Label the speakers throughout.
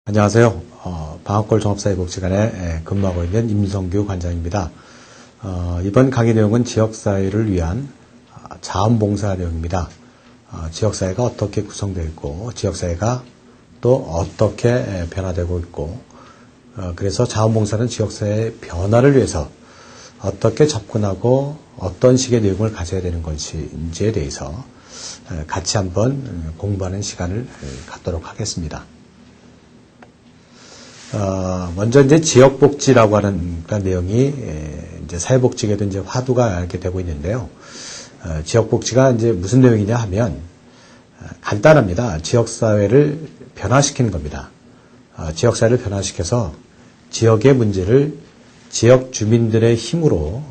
Speaker 1: 안녕하세요. 방학골 종합사회복지관에 근무하고 있는 임성규 관장입니다. 이번 강의 내용은 지역사회를 위한 자원봉사 내용입니다. 지역사회가 어떻게 구성되어 있고 지역사회가 또 어떻게 변화되고 있고 그래서 자원봉사는 지역사회의 변화를 위해서 어떻게 접근하고 어떤 식의 내용을 가져야 되는 것인지에 대해서 같이 한번 공부하는 시간을 갖도록 하겠습니다. 먼저 이제 지역복지라고 하는 내용이 이제 사회복지계도 이제 화두가 이렇게 되고 있는데요. 지역복지가 이제 무슨 내용이냐 하면 간단합니다. 지역사회를 변화시키는 겁니다. 지역사회를 변화시켜서 지역의 문제를 지역 주민들의 힘으로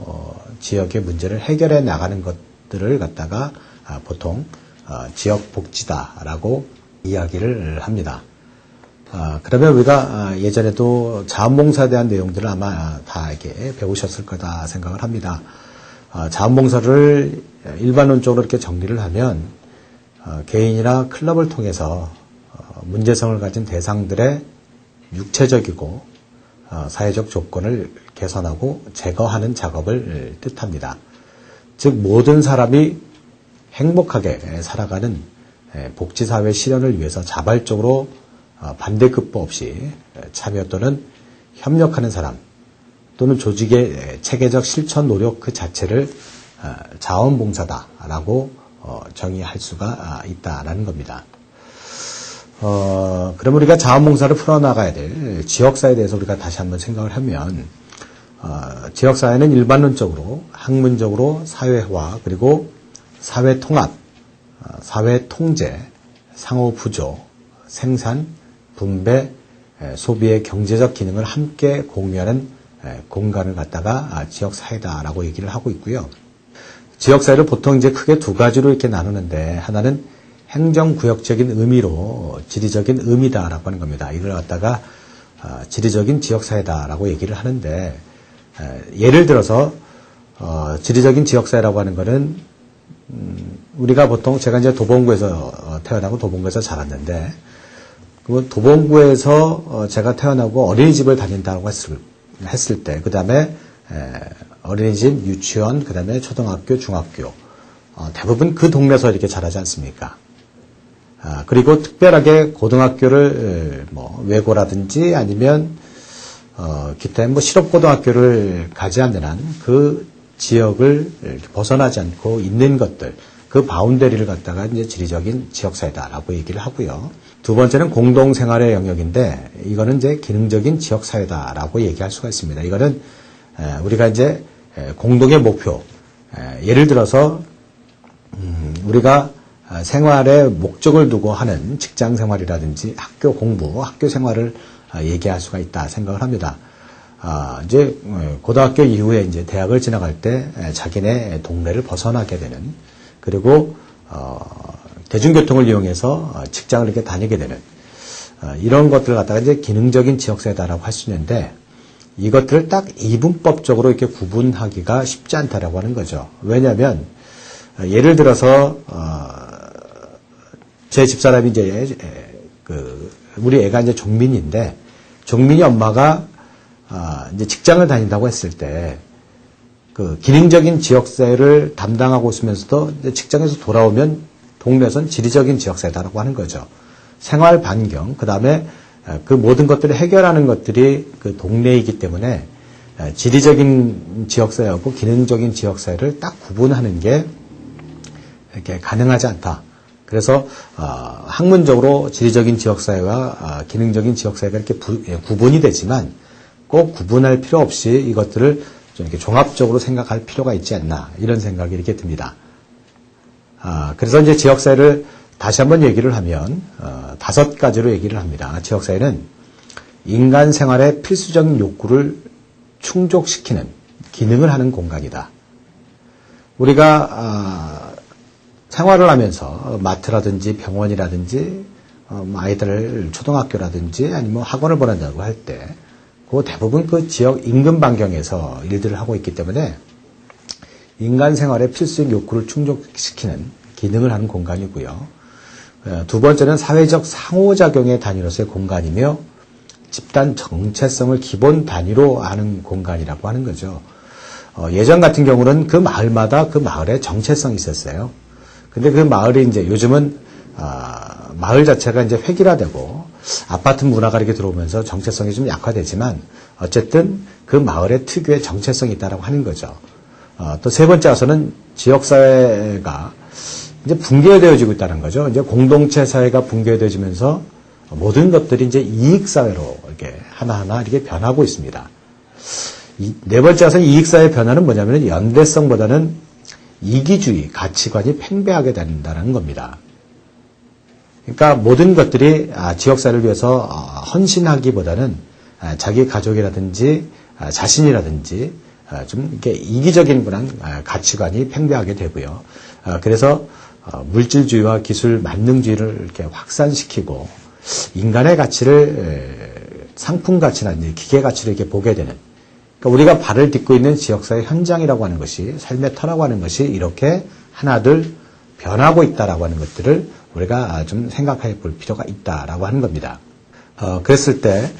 Speaker 1: 지역의 문제를 해결해 나가는 것들을 갖다가 보통 지역복지다라고 이야기를 합니다. 그러면 우리가 예전에도 자원봉사에 대한 내용들을 아마 다 이렇게 배우셨을 거다 생각을 합니다. 자원봉사를 일반론적으로 이렇게 정리를 하면 개인이나 클럽을 통해서 문제성을 가진 대상들의 육체적이고 사회적 조건을 개선하고 제거하는 작업을 뜻합니다. 즉 모든 사람이 행복하게 살아가는 복지사회 실현을 위해서 자발적으로 반대급부 없이 참여 또는 협력하는 사람 또는 조직의 체계적 실천 노력 그 자체를 자원봉사다라고 정의할 수가 있다라는 겁니다. 그럼 우리가 자원봉사를 풀어나가야 될 지역사회에 대해서 우리가 다시 한번 생각을 하면 지역사회는 일반론적으로 학문적으로 사회화 그리고 사회통합, 사회통제, 상호부조, 생산, 분배, 소비의 경제적 기능을 함께 공유하는 공간을 갖다가 지역사회다라고 얘기를 하고 있고요. 지역사회를 보통 이제 크게 두 가지로 이렇게 나누는데 하나는 행정구역적인 의미로 지리적인 의미다라고 하는 겁니다. 이걸 갖다가 지리적인 지역사회다라고 얘기를 하는데 예를 들어서 지리적인 지역사회라고 하는 거는 우리가 보통 제가 이제 도봉구에서 태어나고 도봉구에서 자랐는데 그 도봉구에서 제가 태어나고 어린이집을 다닌다고 했을 때, 그 다음에 어린이집, 유치원, 그 다음에 초등학교, 중학교 대부분 그 동네에서 이렇게 자라지 않습니까? 그리고 특별하게 고등학교를 뭐 외고라든지 아니면 기타 뭐 실업고등학교를 가지 않는 한 그 지역을 벗어나지 않고 있는 것들, 그 바운더리를 갖다가 이제 지리적인 지역사회다라고 얘기를 하고요. 두 번째는 공동생활의 영역인데 이거는 이제 기능적인 지역사회다라고 얘기할 수가 있습니다. 이거는 우리가 이제 공동의 목표, 예를 들어서 우리가 생활의 목적을 두고 하는 직장 생활이라든지 학교 공부, 학교 생활을 얘기할 수가 있다 생각을 합니다. 이제 고등학교 이후에 이제 대학을 지나갈 때 자기네 동네를 벗어나게 되는 그리고 대중교통을 이용해서 직장을 이렇게 다니게 되는 이런 것들을 갖다가 이제 기능적인 지역사회다라고 할 수 있는데 이것들을 딱 이분법적으로 이렇게 구분하기가 쉽지 않다라고 하는 거죠. 왜냐하면 예를 들어서 제 집사람이 이제 우리 애가 이제 종민인데 종민이 엄마가 이제 직장을 다닌다고 했을 때 그 기능적인 지역사회를 담당하고 있으면서도 직장에서 돌아오면 동네에서는 지리적인 지역사회다라고 하는 거죠. 생활 반경, 그 다음에 그 모든 것들을 해결하는 것들이 그 동네이기 때문에 지리적인 지역사회하고 기능적인 지역사회를 딱 구분하는 게 이렇게 가능하지 않다. 그래서 학문적으로 지리적인 지역사회와 기능적인 지역사회가 이렇게 구분이 되지만 꼭 구분할 필요 없이 이것들을 좀 이렇게 종합적으로 생각할 필요가 있지 않나 이런 생각이 이렇게 듭니다. 그래서 이제 지역사회를 다시 한번 얘기를 하면 5가지로 얘기를 합니다. 지역사회는 인간 생활의 필수적인 욕구를 충족시키는 기능을 하는 공간이다. 우리가 생활을 하면서 마트라든지 병원이라든지 아이들을 초등학교라든지 아니면 학원을 보낸다고 할 때 그 대부분 그 지역 인근 반경에서 일들을 하고 있기 때문에 인간 생활의 필수적 욕구를 충족시키는 기능을 하는 공간이고요. 두 번째는 사회적 상호작용의 단위로서의 공간이며 집단 정체성을 기본 단위로 아는 공간이라고 하는 거죠. 예전 같은 경우는 그 마을마다 그 마을에 정체성이 있었어요. 근데 그 마을이 이제 요즘은 마을 자체가 이제 획일화되고 아파트 문화가 이렇게 들어오면서 정체성이 좀 약화되지만 어쨌든 그 마을의 특유의 정체성이 있다라고 하는 거죠. 또 세 번째 와서는 지역사회가 이제 붕괴되어지고 있다는 거죠. 이제 공동체 사회가 붕괴되어지면서 모든 것들이 이제 이익사회로 이렇게 하나하나 이렇게 변하고 있습니다. 네 번째 와서는 이익사회 변화는 뭐냐면 연대성보다는 이기주의, 가치관이 팽배하게 된다는 겁니다. 그러니까 모든 것들이 지역사회를 위해서 헌신하기보다는 자기 가족이라든지 자신이라든지 좀 이렇게 이기적인 그런 가치관이 팽배하게 되고요. 그래서 물질주의와 기술 만능주의를 이렇게 확산시키고 인간의 가치를 상품 가치나 기계 가치를 이렇게 보게 되는. 그러니까 우리가 발을 딛고 있는 지역사회 현장이라고 하는 것이 삶의 터라고 하는 것이 이렇게 하나둘 변하고 있다라고 하는 것들을 우리가 좀 생각해 볼 필요가 있다라고 하는 겁니다. 그랬을 때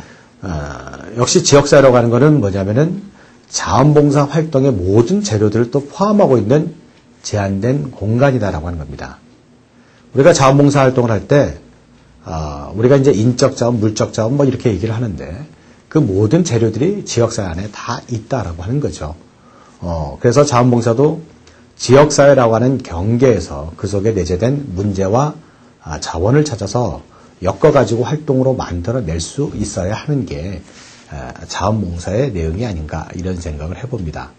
Speaker 1: 역시 지역사회라고 하는 것은 뭐냐면은 자원봉사 활동의 모든 재료들을 또 포함하고 있는 제한된 공간이다라고 하는 겁니다. 우리가 자원봉사 활동을 할 때 우리가 이제 인적 자원, 물적 자원 뭐 이렇게 얘기를 하는데 그 모든 재료들이 지역사회 안에 다 있다라고 하는 거죠. 그래서 자원봉사도 지역사회라고 하는 경계에서 그 속에 내재된 문제와 자원을 찾아서 엮어가지고 활동으로 만들어낼 수 있어야 하는 게 자원봉사의 내용이 아닌가 이런 생각을 해봅니다.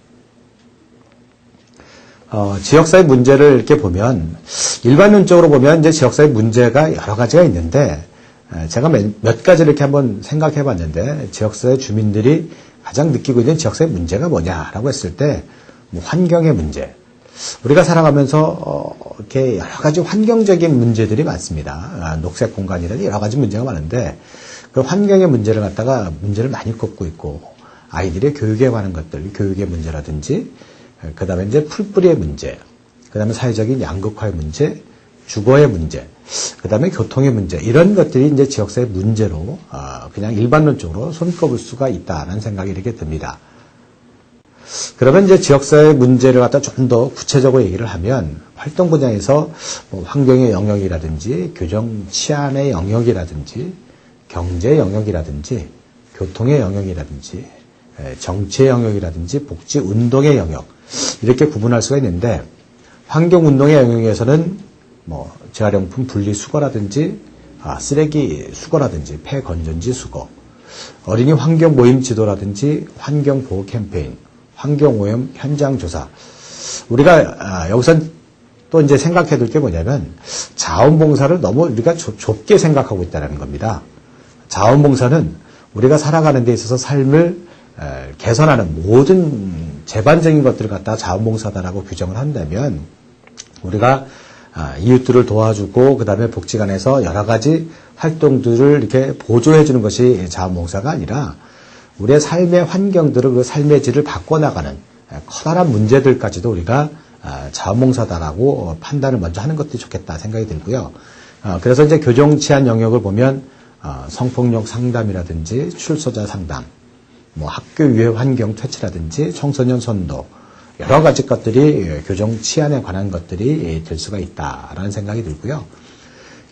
Speaker 1: 지역사회 문제를 이렇게 보면 일반론적으로 보면 이제 지역사회 문제가 여러 가지가 있는데 제가 몇 가지를 이렇게 한번 생각해 봤는데 지역사회 주민들이 가장 느끼고 있는 지역사회 문제가 뭐냐라고 했을 때 뭐 환경의 문제. 우리가 살아가면서 이렇게 여러 가지 환경적인 문제들이 많습니다. 녹색 공간이라든지 여러 가지 문제가 많은데 그 환경의 문제를 갖다가 문제를 많이 꼽고 있고 아이들의 교육에 관한 것들, 교육의 문제라든지 그 다음에 이제 풀뿌리의 문제, 그 다음에 사회적인 양극화의 문제, 주거의 문제, 그 다음에 교통의 문제, 이런 것들이 이제 지역사회 문제로 그냥 일반론적으로 손꼽을 수가 있다는 생각이 이렇게 듭니다. 그러면 이제 지역사회 문제를 갖다 좀 더 구체적으로 얘기를 하면 활동 분야에서 뭐 환경의 영역이라든지 교정 치안의 영역이라든지 경제 영역이라든지 교통의 영역이라든지 정치의 영역이라든지 복지 운동의 영역 이렇게 구분할 수가 있는데 환경 운동의 영역에서는 뭐 재활용품 분리 수거라든지 쓰레기 수거라든지 폐건전지 수거, 어린이 환경 모임 지도라든지 환경 보호 캠페인, 환경 오염 현장 조사. 우리가 여기선 또 이제 생각해 둘 게 뭐냐면 자원봉사를 너무 우리가 좁게 생각하고 있다는 겁니다. 자원봉사는 우리가 살아가는 데 있어서 삶을 개선하는 모든 재반적인 것들을 갖다 자원봉사다라고 규정을 한다면 우리가 이웃들을 도와주고 그 다음에 복지관에서 여러 가지 활동들을 이렇게 보조해 주는 것이 자원봉사가 아니라 우리의 삶의 환경들을 그 삶의 질을 바꿔나가는 커다란 문제들까지도 우리가 자원봉사다라고 판단을 먼저 하는 것도 좋겠다 생각이 들고요. 그래서 이제 교정치안 영역을 보면 성폭력 상담이라든지 출소자 상담, 뭐 학교 유해 환경 퇴치라든지 청소년 선도 여러 가지 것들이 교정 치안에 관한 것들이 될 수가 있다라는 생각이 들고요.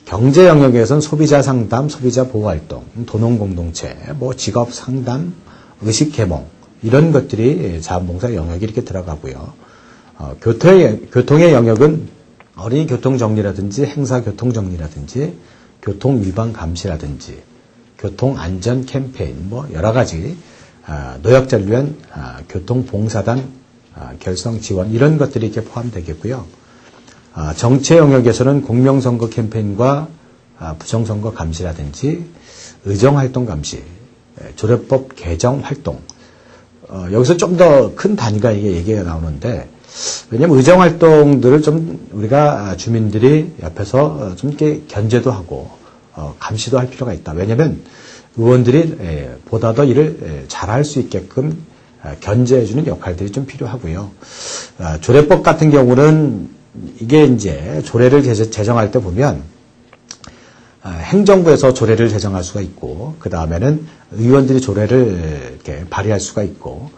Speaker 1: 경제 영역에서는 소비자 상담, 소비자 보호 활동, 도농 공동체, 뭐 직업 상담, 의식 계몽 이런 것들이 자원봉사 영역이 이렇게 들어가고요. 교통의 영역은 어린이 교통 정리라든지 행사 교통 정리라든지 교통 위반 감시라든지 교통 안전 캠페인 뭐 여러 가지 노약자를 위한 교통 봉사단 결성 지원 이런 것들이 이렇게 포함되겠고요. 정치의 영역에서는 공명선거 캠페인과 부정선거 감시라든지 의정활동 감시, 조례법 개정 활동 여기서 좀 더 큰 단위가 이게 얘기가 나오는데 왜냐하면 의정활동들을 좀 우리가 주민들이 옆에서 좀 이렇게 견제도 하고 감시도 할 필요가 있다. 왜냐하면 의원들이 보다 더 일을 잘할 수 있게끔 견제해주는 역할들이 좀 필요하고요. 조례법 같은 경우는 이게 이제 조례를 제정할 때 보면 행정부에서 조례를 제정할 수가 있고, 그 다음에는 의원들이 조례를 이렇게 발의할 수가 있고,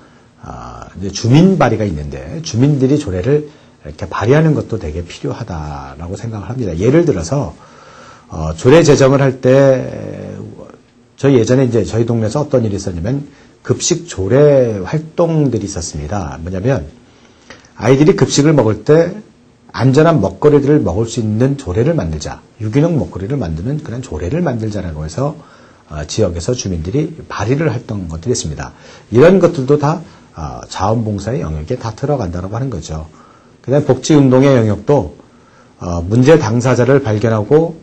Speaker 1: 이제 주민 발의가 있는데, 주민들이 조례를 이렇게 발의하는 것도 되게 필요하다라고 생각을 합니다. 예를 들어서, 조례 제정을 할 때, 저희 예전에 이제 저희 동네에서 어떤 일이 있었냐면, 급식 조례 활동들이 있었습니다. 뭐냐면, 아이들이 급식을 먹을 때, 안전한 먹거리들을 먹을 수 있는 조례를 만들자. 유기농 먹거리를 만드는 그런 조례를 만들자라고 해서 지역에서 주민들이 발의를 했던 것들이 있습니다. 이런 것들도 다 자원봉사의 영역에 다 들어간다고 하는 거죠. 그 다음에 복지운동의 영역도 문제 당사자를 발견하고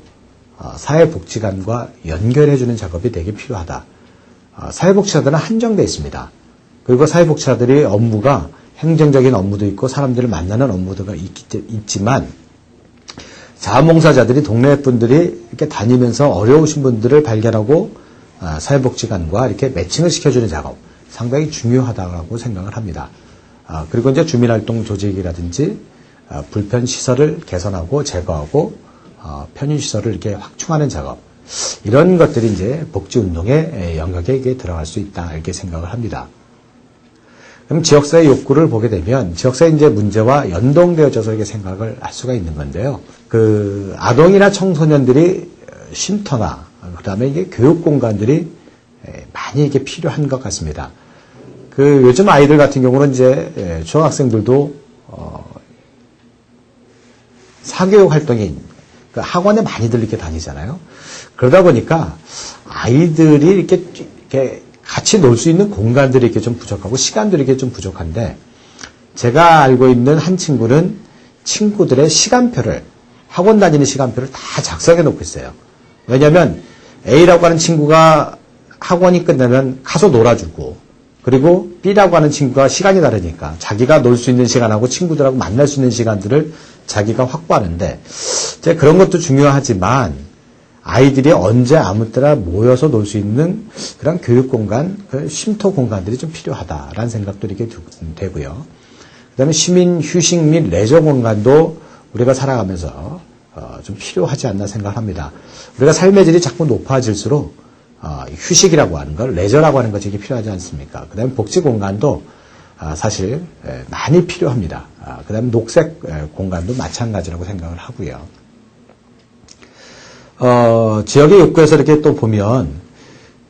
Speaker 1: 사회복지관과 연결해주는 작업이 되게 필요하다. 사회복지사들은 한정되어 있습니다. 그리고 사회복지사들의 업무가 행정적인 업무도 있고 사람들을 만나는 업무도 있지만 자원봉사자들이 동네 분들이 이렇게 다니면서 어려우신 분들을 발견하고 사회복지관과 이렇게 매칭을 시켜주는 작업 상당히 중요하다고 생각을 합니다. 그리고 이제 주민활동 조직이라든지 불편 시설을 개선하고 제거하고 편의 시설을 이렇게 확충하는 작업 이런 것들이 이제 복지운동의 영역에 들어갈 수 있다 이렇게 생각을 합니다. 그럼 지역사회 욕구를 보게 되면 지역사회 이제 문제와 연동되어져서 이렇게 생각을 할 수가 있는 건데요. 그 아동이나 청소년들이 쉼터나 그다음에 이게 교육 공간들이 많이 이게 필요한 것 같습니다. 그 요즘 아이들 같은 경우는 이제 중학생들도 사교육 활동이 그 학원에 많이들 이렇게 다니잖아요. 그러다 보니까 아이들이 이렇게 같이 놀 수 있는 공간들이 이렇게 좀 부족하고 시간들이 이렇게 좀 부족한데 제가 알고 있는 한 친구는 친구들의 시간표를 학원 다니는 시간표를 다 작성해 놓고 있어요. 왜냐하면 A라고 하는 친구가 학원이 끝나면 가서 놀아주고 그리고 B라고 하는 친구가 시간이 다르니까 자기가 놀 수 있는 시간하고 친구들하고 만날 수 있는 시간들을 자기가 확보하는데 이제 그런 것도 중요하지만 아이들이 언제 아무 때나 모여서 놀 수 있는 그런 교육 공간, 그 쉼터 공간들이 좀 필요하다라는 생각도 이렇게 되고요. 그 다음에 시민 휴식 및 레저 공간도 우리가 살아가면서 좀 필요하지 않나 생각합니다. 우리가 삶의 질이 자꾸 높아질수록 휴식이라고 하는 걸, 레저라고 하는 것이 필요하지 않습니까? 그 다음에 복지 공간도 사실 많이 필요합니다. 그 다음에 녹색 공간도 마찬가지라고 생각을 하고요. 지역의 욕구에서 이렇게 또 보면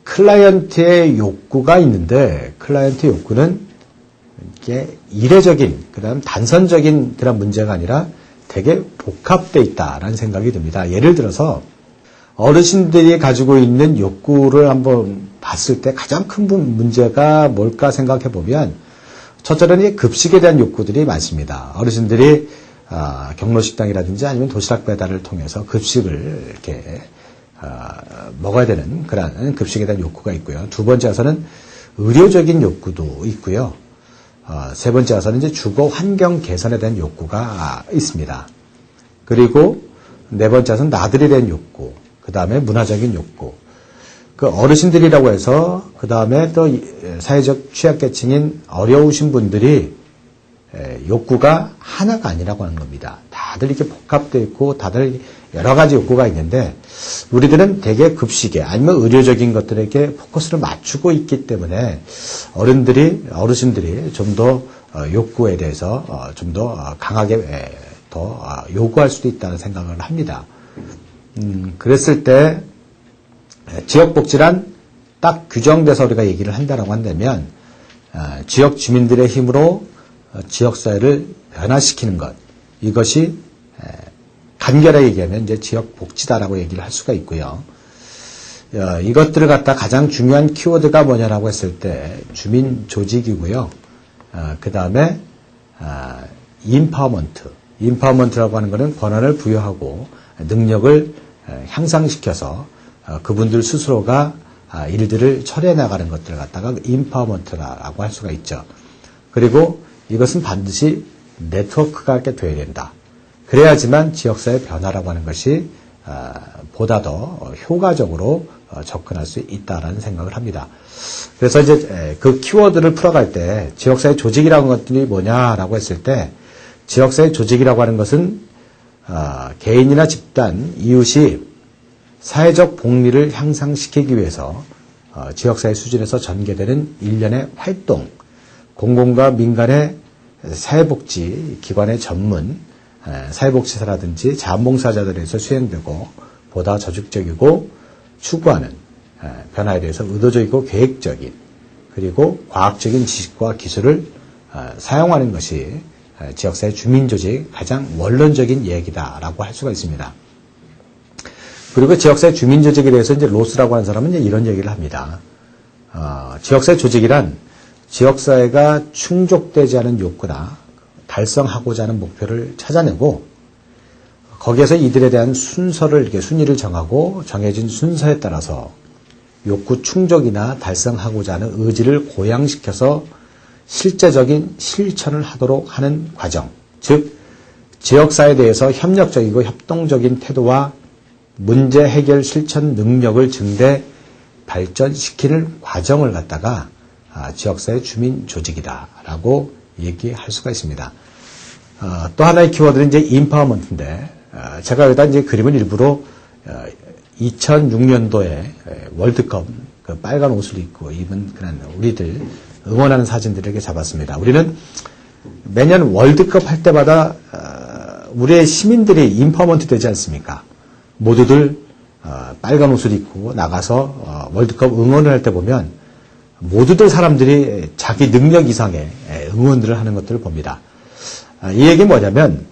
Speaker 1: 클라이언트의 욕구가 있는데 클라이언트 욕구는 이게 이례적인, 그다음 단선적인 그런 문제가 아니라 되게 복합되어 있다라는 생각이 듭니다. 예를 들어서 어르신들이 가지고 있는 욕구를 한번 봤을 때 가장 큰 문제가 뭘까 생각해 보면 첫째는 급식에 대한 욕구들이 많습니다. 어르신들이 경로식당이라든지 아니면 도시락 배달을 통해서 급식을 이렇게 먹어야 되는 그런 급식에 대한 욕구가 있고요. 두 번째 와서는 의료적인 욕구도 있고요. 세 번째 와서는 이제 주거 환경 개선에 대한 욕구가 있습니다. 그리고 네 번째 와서는 나들이에 대한 욕구, 그 다음에 문화적인 욕구. 그 어르신들이라고 해서 그 다음에 또 사회적 취약계층인 어려우신 분들이 욕구가 하나가 아니라고 하는 겁니다. 다들 이렇게 복합되어 있고 다들 여러 가지 욕구가 있는데 우리들은 대개 급식에 아니면 의료적인 것들에게 포커스를 맞추고 있기 때문에 어르신들이 좀 더 욕구에 대해서 좀 더 강하게 더 요구할 수도 있다는 생각을 합니다. 그랬을 때 지역복지란 딱 규정돼서 우리가 얘기를 한다라고 한다면 지역 주민들의 힘으로 지역사회를 변화시키는 것, 이것이 간결하게 얘기하면 이제 지역복지다라고 얘기를 할 수가 있고요. 이것들을 갖다 가장 중요한 키워드가 뭐냐라고 했을 때 주민 조직이고요. 그 다음에 인파워먼트라고 하는 것은 권한을 부여하고 능력을 향상시켜서 그분들 스스로가 일들을 처리해 나가는 것들을 갖다가 인파워먼트라고 할 수가 있죠. 그리고 이것은 반드시 네트워크가 이렇게 되어야 된다. 그래야지만 지역사회 변화라고 하는 것이 보다 더 효과적으로 접근할 수 있다라는 생각을 합니다. 그래서 이제 그 키워드를 풀어갈 때 지역사회 조직이라는 것들이 뭐냐라고 했을 때 지역사회 조직이라고 하는 것은 개인이나 집단, 이웃이 사회적 복리를 향상시키기 위해서 지역사회 수준에서 전개되는 일련의 활동, 공공과 민간의 사회복지 기관의 전문 사회복지사라든지 자원봉사자들에서 수행되고 보다 조직적이고 추구하는 변화에 대해서 의도적이고 계획적인 그리고 과학적인 지식과 기술을 사용하는 것이 지역사회 주민조직의 가장 원론적인 얘기다라고 할 수가 있습니다. 그리고 지역사회 주민조직에 대해서 이제 로스라고 하는 사람은 이제 이런 얘기를 합니다. 지역사회 조직이란 지역사회가 충족되지 않은 욕구나 달성하고자 하는 목표를 찾아내고 거기에서 이들에 대한 순위를 정하고 정해진 순서에 따라서 욕구 충족이나 달성하고자 하는 의지를 고양시켜서 실제적인 실천을 하도록 하는 과정, 즉 지역사회에 대해서 협력적이고 협동적인 태도와 문제 해결 실천 능력을 증대 발전시키는 과정을 갖다가 지역사회 주민 조직이다라고 얘기할 수가 있습니다. 또 하나의 키워드는 이제 인파워먼트인데 제가 여기다 이제 그림을 일부러 2006년도에 월드컵 그 빨간 옷을 입고 입은 그런 우리들 응원하는 사진들을 이렇게 잡았습니다. 우리는 매년 월드컵 할 때마다 우리의 시민들이 인파워먼트 되지 않습니까? 모두들 빨간 옷을 입고 나가서 월드컵 응원을 할 때 보면 모두들 사람들이 자기 능력 이상의 응원들을 하는 것들을 봅니다. 이 얘기는 뭐냐면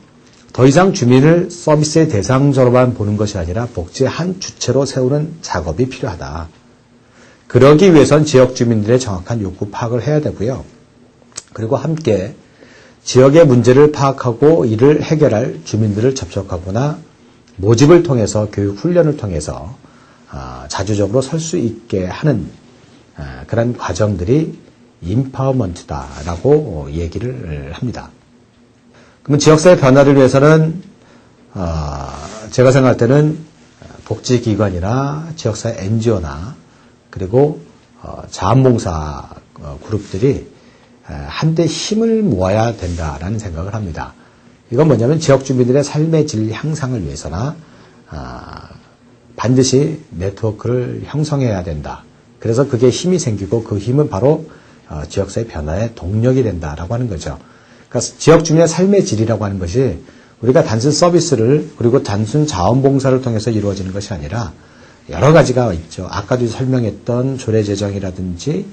Speaker 1: 더 이상 주민을 서비스의 대상자로만 보는 것이 아니라 복지의 한 주체로 세우는 작업이 필요하다. 그러기 위해선 지역 주민들의 정확한 욕구 파악을 해야 되고요. 그리고 함께 지역의 문제를 파악하고 이를 해결할 주민들을 접촉하거나 모집을 통해서 교육 훈련을 통해서 자주적으로 설 수 있게 하는 그런 과정들이 인파워먼트다라고 얘기를 합니다. 그러면 지역사회 변화를 위해서는 제가 생각할 때는 복지기관이나 지역사회 NGO나 그리고 자원봉사 그룹들이 한데 힘을 모아야 된다라는 생각을 합니다. 이건 뭐냐면 지역 주민들의 삶의 질 향상을 위해서나 반드시 네트워크를 형성해야 된다. 그래서 그게 힘이 생기고 그 힘은 바로 지역사회 변화의 동력이 된다라고 하는 거죠. 그러니까 지역 주민의 삶의 질이라고 하는 것이 우리가 단순 서비스를 그리고 단순 자원봉사를 통해서 이루어지는 것이 아니라 여러 가지가 있죠. 아까도 설명했던 조례제정이라든지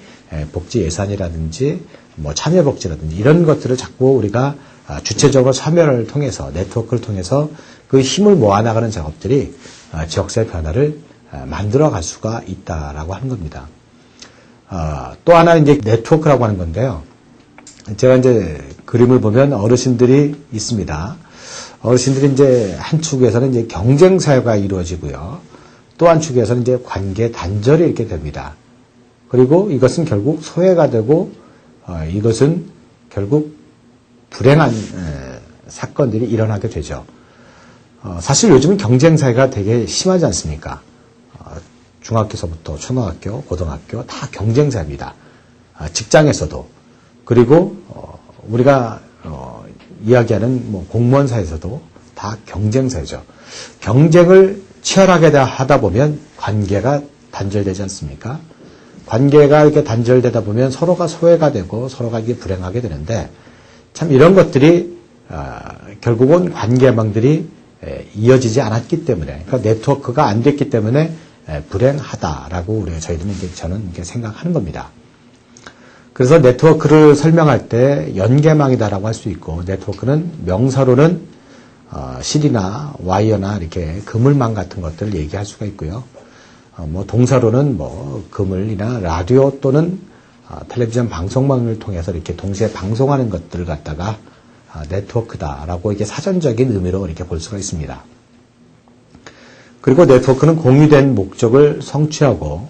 Speaker 1: 복지 예산이라든지 뭐 참여복지라든지 이런 것들을 자꾸 우리가 주체적으로 참여를 통해서 네트워크를 통해서 그 힘을 모아나가는 작업들이 지역사회 변화를 만들어갈 수가 있다라고 하는 겁니다. 또 하나 이제 네트워크라고 하는 건데요. 제가 이제 그림을 보면 어르신들이 있습니다. 어르신들이 이제 한 축에서는 이제 경쟁 사회가 이루어지고요. 또 한 축에서는 이제 관계 단절이 이렇게 됩니다. 그리고 이것은 결국 소외가 되고 이것은 결국 불행한 사건들이 일어나게 되죠. 사실 요즘은 경쟁 사회가 되게 심하지 않습니까? 중학교서부터 초등학교, 고등학교 다 경쟁 사회입니다. 직장에서도 그리고 우리가 이야기하는 뭐 공무원 사회에서도 다 경쟁 사회죠. 경쟁을 치열하게 하다 보면 관계가 단절되지 않습니까? 관계가 이렇게 단절되다 보면 서로가 소외가 되고 서로가 이게 불행하게 되는데 참 이런 것들이 결국은 관계망들이 이어지지 않았기 때문에 그러니까 네트워크가 안 됐기 때문에 불행하다라고 저희들은 이제 저는 이렇게 생각하는 겁니다. 그래서 네트워크를 설명할 때 연계망이다라고 할 수 있고 네트워크는 명사로는 실이나 와이어나 이렇게 그물망 같은 것들을 얘기할 수가 있고요. 뭐 동사로는 뭐 그물이나 라디오 또는 텔레비전 방송망을 통해서 이렇게 동시에 방송하는 것들을 갖다가 네트워크다라고 이게 사전적인 의미로 이렇게 볼 수가 있습니다. 그리고 네트워크는 공유된 목적을 성취하고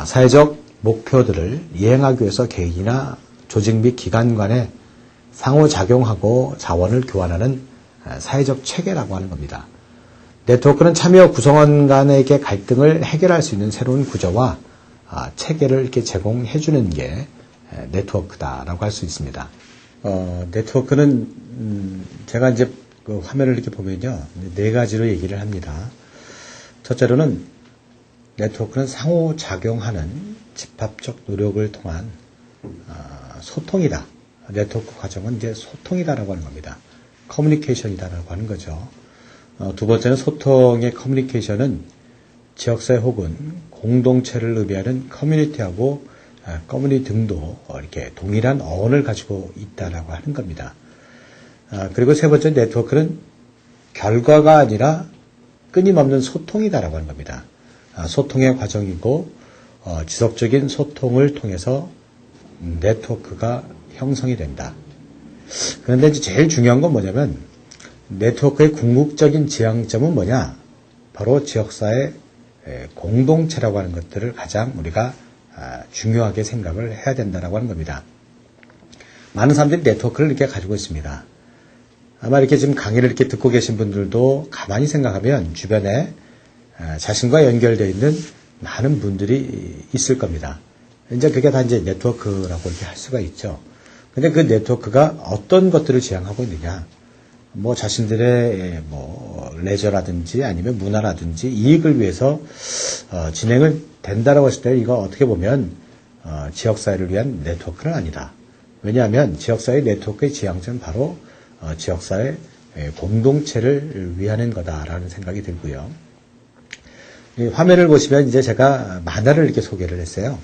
Speaker 1: 사회적 목표들을 이행하기 위해서 개인이나 조직 및 기관 간에 상호작용하고 자원을 교환하는 사회적 체계라고 하는 겁니다. 네트워크는 참여 구성원 간에게 갈등을 해결할 수 있는 새로운 구조와 체계를 이렇게 제공해 주는 게 네트워크다라고 할 수 있습니다. 네트워크는 제가 이제 그 화면을 이렇게 보면요. 네 가지로 얘기를 합니다. 첫째로는 네트워크는 상호작용하는 집합적 노력을 통한 소통이다. 네트워크 과정은 이제 소통이다라고 하는 겁니다. 커뮤니케이션이다라고 하는 거죠. 두 번째는 소통의 커뮤니케이션은 지역사회 혹은 공동체를 의미하는 커뮤니티하고 커뮤니티 등도 이렇게 동일한 어원을 가지고 있다라고 하는 겁니다. 그리고 세 번째 네트워크는 결과가 아니라 끊임없는 소통이다라고 하는 겁니다. 소통의 과정이고 지속적인 소통을 통해서 네트워크가 형성이 된다. 그런데 이제 제일 중요한 건 뭐냐면 네트워크의 궁극적인 지향점은 뭐냐? 바로 지역사회 공동체라고 하는 것들을 가장 우리가 중요하게 생각을 해야 된다라고 하는 겁니다. 많은 사람들이 네트워크를 이렇게 가지고 있습니다. 아마 이렇게 지금 강의를 이렇게 듣고 계신 분들도 가만히 생각하면 주변에 자신과 연결되어 있는 많은 분들이 있을 겁니다. 이제 그게 다 이제 네트워크라고 이렇게 할 수가 있죠. 근데 그 네트워크가 어떤 것들을 지향하고 있느냐? 뭐 자신들의 뭐 레저라든지 아니면 문화라든지 이익을 위해서 진행을 된다라고 했을 때 이거 어떻게 보면 지역사회를 위한 네트워크는 아니다. 왜냐하면 지역사회 네트워크의 지향점은 바로 지역사회 공동체를 위하는 거다라는 생각이 들고요. 화면을 보시면 이제 제가 만화를 이렇게 소개를 했어요.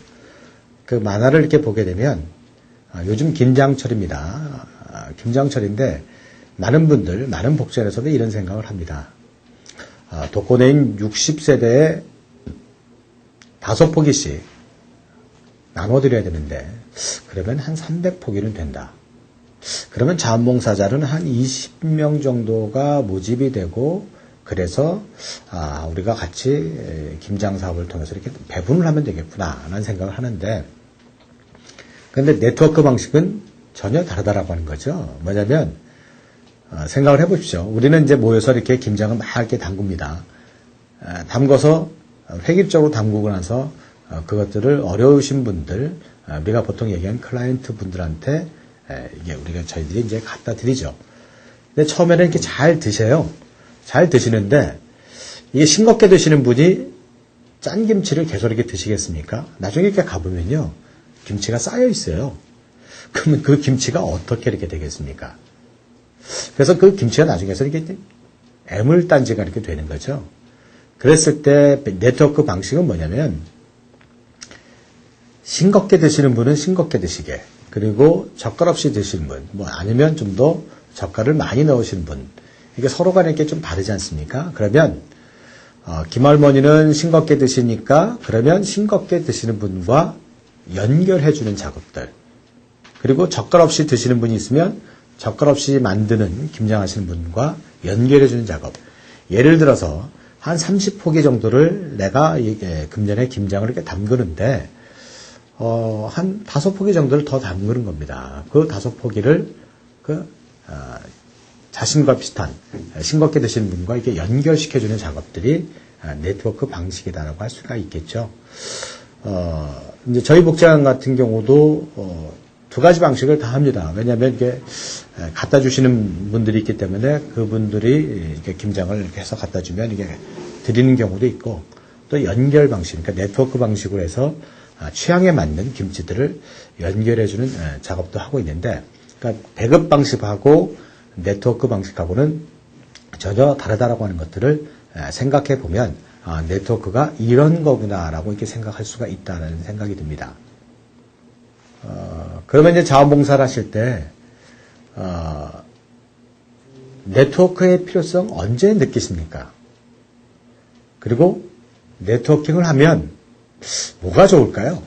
Speaker 1: 그 만화를 이렇게 보게 되면 요즘 김장철입니다. 김장철인데 많은 분들, 많은 복지관에서도 이런 생각을 합니다. 독거노인 60세대에 5포기씩 나눠드려야 되는데 그러면 한 300포기는 된다. 그러면 자원봉사자는 한 20명 정도가 모집이 되고 그래서 우리가 같이 김장 사업을 통해서 이렇게 배분을 하면 되겠구나 라는 생각을 하는데 그런데 네트워크 방식은 전혀 다르다라고 하는 거죠. 뭐냐면 생각을 해보십시오. 우리는 이제 모여서 이렇게 김장을 막 이렇게 담굽니다. 담궈서 획일적으로 담그고 나서 그것들을 어려우신 분들, 우리가 보통 얘기하는 클라이언트 분들한테 이게 저희들이 이제 갖다 드리죠. 근데 처음에는 이렇게 잘 드셔요. 잘 드시는데 이게 싱겁게 드시는 분이 짠 김치를 계속 이렇게 드시겠습니까? 나중에 이렇게 가보면요. 김치가 쌓여 있어요. 그러면 그 김치가 어떻게 이렇게 되겠습니까? 그래서 그 김치가 나중에서 이렇게 애물단지가 이렇게 되는 거죠. 그랬을 때 네트워크 방식은 뭐냐면 싱겁게 드시는 분은 싱겁게 드시게 그리고 젓갈 없이 드시는 분, 뭐 아니면 좀 더 젓갈을 많이 넣으시는 분 이게 서로 간에 이렇게 좀 다르지 않습니까? 그러면 김할머니는 싱겁게 드시니까 그러면 싱겁게 드시는 분과 연결해주는 작업들 그리고 젓갈 없이 드시는 분이 있으면 젓갈 없이 만드는 김장하시는 분과 연결해주는 작업 예를 들어서 한 30포기 정도를 내가 금년에 김장을 이렇게 담그는데 한 5포기 정도를 더 담그는 겁니다. 그 5포기를 자신과 비슷한 싱겁게 드시는 분과 이렇게 연결시켜주는 작업들이 네트워크 방식이다라고 할 수가 있겠죠. 이제 저희 복지관 같은 경우도 두 가지 방식을 다 합니다. 왜냐하면 이게 갖다 주시는 분들이 있기 때문에 그분들이 이렇게 김장을 이렇게 해서 갖다 주면 이게 드리는 경우도 있고 또 연결 방식, 그러니까 네트워크 방식으로 해서 취향에 맞는 김치들을 연결해주는 작업도 하고 있는데, 그러니까 배급 방식하고 네트워크 방식하고는 전혀 다르다라고 하는 것들을 생각해 보면 네트워크가 이런 거구나라고 이렇게 생각할 수가 있다는 생각이 듭니다. 그러면 이제 자원봉사를 하실 때 네트워크의 필요성 언제 느끼십니까? 그리고 네트워킹을 하면 뭐가 좋을까요?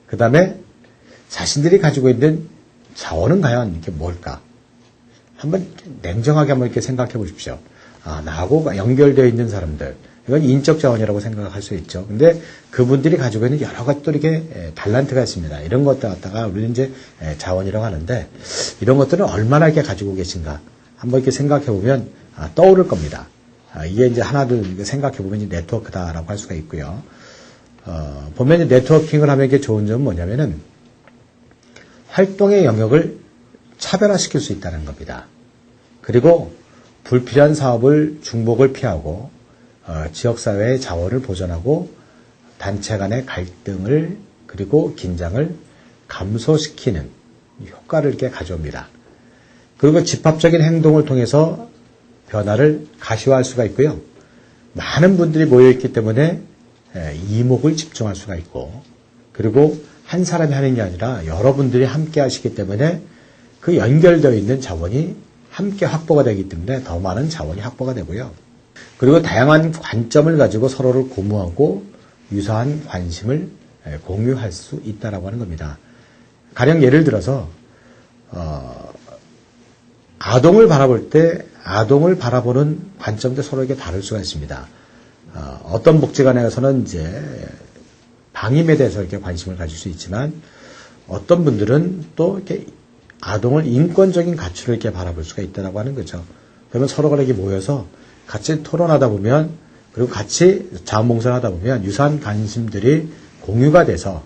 Speaker 1: 그 다음에 자신들이 가지고 있는 자원은 과연 이게 뭘까? 한번 냉정하게 한번 이렇게 생각해 보십시오. 나하고 연결되어 있는 사람들. 이건 인적 자원이라고 생각할 수 있죠. 근데 그분들이 가지고 있는 여러 가지 또 이렇게 달란트가 있습니다. 이런 것들 갖다가 우리는 이제 자원이라고 하는데 이런 것들은 얼마나 이렇게 가지고 계신가 한번 이렇게 생각해 보면 떠오를 겁니다. 이게 이제 하나둘 생각해 보면 네트워크다라고 할 수가 있고요. 보면 이제 네트워킹을 하면 이게 좋은 점은 뭐냐면은 활동의 영역을 차별화시킬 수 있다는 겁니다. 그리고 불필요한 사업을 중복을 피하고 지역사회의 자원을 보존하고 단체 간의 갈등을 그리고 긴장을 감소시키는 효과를 이렇게 가져옵니다. 그리고 집합적인 행동을 통해서 변화를 가시화할 수가 있고요. 많은 분들이 모여있기 때문에 이목을 집중할 수가 있고, 그리고 한 사람이 하는 게 아니라 여러분들이 함께 하시기 때문에 그 연결되어 있는 자원이 함께 확보가 되기 때문에 더 많은 자원이 확보가 되고요. 그리고 다양한 관점을 가지고 서로를 고무하고 유사한 관심을 공유할 수 있다라고 하는 겁니다. 가령 예를 들어서 아동을 바라볼 때 아동을 바라보는 관점도 서로에게 다를 수가 있습니다. 어떤 복지관에서는 이제 방임에 대해서 이렇게 관심을 가질 수 있지만 어떤 분들은 또 이렇게 아동을 인권적인 가치로 이렇게 바라볼 수가 있다라고 하는 거죠. 그러면 서로가 이렇게 모여서 같이 토론하다 보면 그리고 같이 자원봉사를 하다 보면 유사한 관심들이 공유가 돼서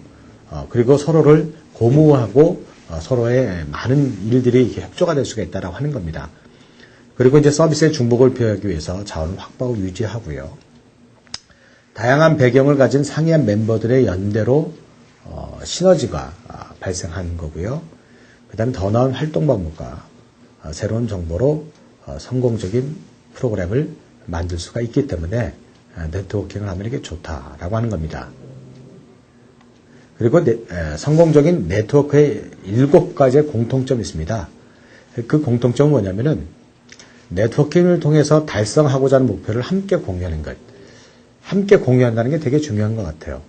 Speaker 1: 그리고 서로를 고무하고 서로의 많은 일들이 이렇게 협조가 될 수가 있다라고 하는 겁니다. 그리고 이제 서비스의 중복을 표하기 위해서 자원을 확보하고 유지하고요. 다양한 배경을 가진 상이한 멤버들의 연대로 시너지가 발생하는 거고요. 그 다음에 더 나은 활동 방법과 새로운 정보로 성공적인 프로그램을 만들 수가 있기 때문에 네트워킹을 하면 이게 좋다라고 하는 겁니다. 그리고 성공적인 네트워크의 7가지의 공통점이 있습니다. 그 공통점은 뭐냐면은 네트워킹을 통해서 달성하고자 하는 목표를 함께 공유하는 것. 함께 공유한다는 게 되게 중요한 것 같아요.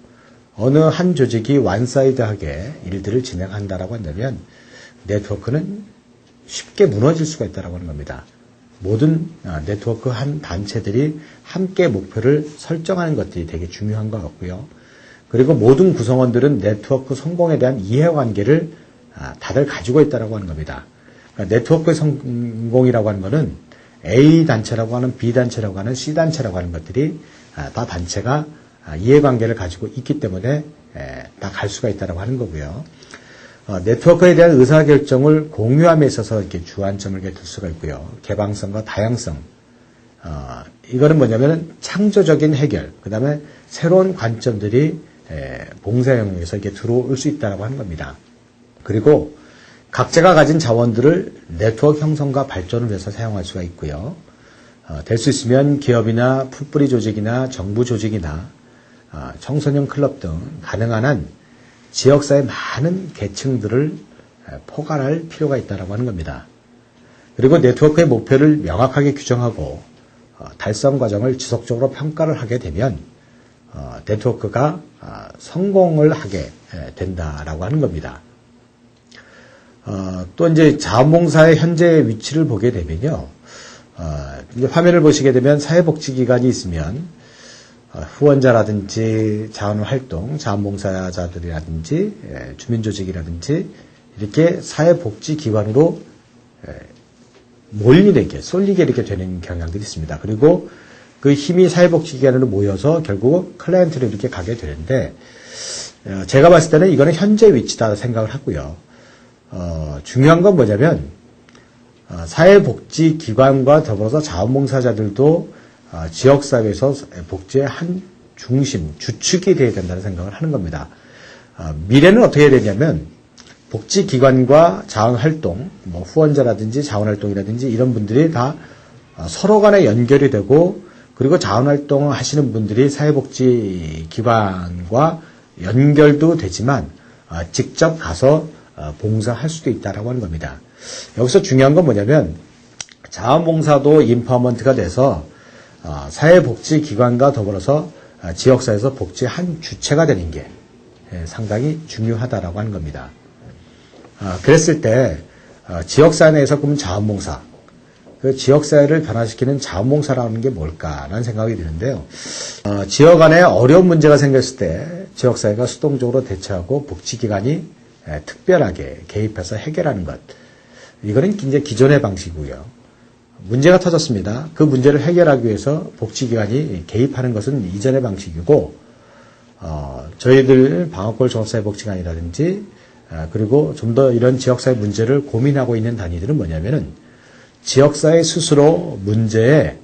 Speaker 1: 어느 한 조직이 원사이드하게 일들을 진행한다라고 한다면 네트워크는 쉽게 무너질 수가 있다라고 하는 겁니다. 모든 네트워크 한 단체들이 함께 목표를 설정하는 것들이 되게 중요한 것 같고요. 그리고 모든 구성원들은 네트워크 성공에 대한 이해관계를 다들 가지고 있다라고 하는 겁니다. 그러니까 네트워크의 성공이라고 하는 것은 A 단체라고 하는 B 단체라고 하는 C 단체라고 하는 것들이 다 단체가 이해관계를 가지고 있기 때문에 다 갈 수가 있다라고 하는 거고요. 네트워크에 대한 의사결정을 공유함에 있어서 이렇게 주안점을 둘 수가 있고요. 개방성과 다양성. 이거는 뭐냐면 창조적인 해결, 그 다음에 새로운 관점들이 봉사 영역에서 이렇게 들어올 수 있다라고 하는 겁니다. 그리고 각자가 가진 자원들을 네트워크 형성과 발전을 위해서 사용할 수가 있고요. 될 수 있으면 기업이나 풀뿌리 조직이나 정부 조직이나 청소년 클럽 등 가능한 한 지역사회 많은 계층들을 포괄할 필요가 있다고 하는 겁니다. 그리고 네트워크의 목표를 명확하게 규정하고 달성 과정을 지속적으로 평가를 하게 되면 네트워크가 성공을 하게 된다라고 하는 겁니다. 또 이제 자원봉사의 현재 위치를 보게 되면요. 이제 화면을 보시게 되면 사회복지기관이 있으면 후원자라든지 자원활동, 자원봉사자들이라든지 주민조직이라든지 이렇게 사회복지기관으로 몰리게 이렇게 쏠리게 이렇게 되는 경향들이 있습니다. 그리고 그 힘이 사회복지기관으로 모여서 결국 클라이언트로 이렇게 가게 되는데 제가 봤을 때는 이거는 현재 위치다 생각을 하고요. 중요한 건 뭐냐면 사회복지기관과 더불어서 자원봉사자들도 지역사회에서 복지의 한 중심, 주축이 되어야 된다는 생각을 하는 겁니다. 미래는 어떻게 되냐면 복지기관과 자원활동, 뭐 후원자라든지 자원활동이라든지 이런 분들이 다 서로 간에 연결이 되고 그리고 자원활동을 하시는 분들이 사회복지기관과 연결도 되지만 직접 가서 봉사할 수도 있다라고 하는 겁니다. 여기서 중요한 건 뭐냐면 자원봉사도 인파워먼트가 돼서 사회복지기관과 더불어서 지역사회에서 복지의 한 주체가 되는 게 상당히 중요하다라고 하는 겁니다. 그랬을 때 지역사회 내에서 그럼 자원봉사, 그 지역사회를 변화시키는 자원봉사라는 게 뭘까라는 생각이 드는데요. 지역 안에 어려운 문제가 생겼을 때 지역사회가 수동적으로 대처하고 복지기관이 특별하게 개입해서 해결하는 것. 이거는 이제 기존의 방식이고요. 문제가 터졌습니다. 그 문제를 해결하기 위해서 복지기관이 개입하는 것은 이전의 방식이고, 저희들 방어골 종합사회복지관이라든지, 그리고 좀 더 이런 지역사회 문제를 고민하고 있는 단위들은 뭐냐면은, 지역사회 스스로 문제에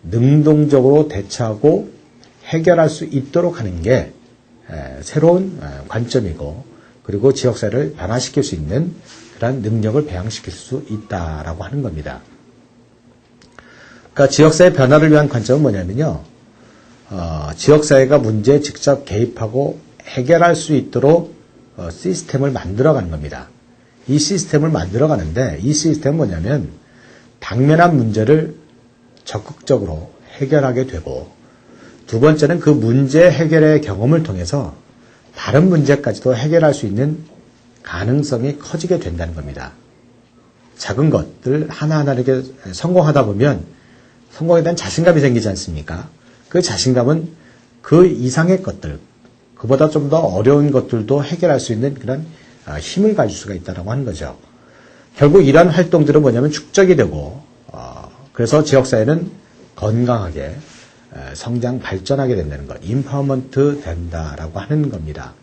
Speaker 1: 능동적으로 대처하고 해결할 수 있도록 하는 게 새로운 관점이고, 그리고 지역사회를 변화시킬 수 있는 그런 능력을 배양시킬 수 있다라고 하는 겁니다. 그러니까 지역사회 변화를 위한 관점은 뭐냐면요, 지역사회가 문제에 직접 개입하고 해결할 수 있도록 시스템을 만들어가는 겁니다. 이 시스템을 만들어가는데, 이 시스템은 뭐냐면 당면한 문제를 적극적으로 해결하게 되고, 두 번째는 그 문제 해결의 경험을 통해서 다른 문제까지도 해결할 수 있는 가능성이 커지게 된다는 겁니다. 작은 것들 하나하나 이렇게 성공하다 보면 성공에 대한 자신감이 생기지 않습니까? 그 자신감은 그 이상의 것들, 그보다 좀 더 어려운 것들도 해결할 수 있는 그런 힘을 가질 수가 있다고 하는 거죠. 결국 이러한 활동들은 뭐냐면 축적이 되고, 그래서 지역사회는 건강하게 성장, 발전하게 된다는 것, 임파워먼트 된다라고 하는 겁니다.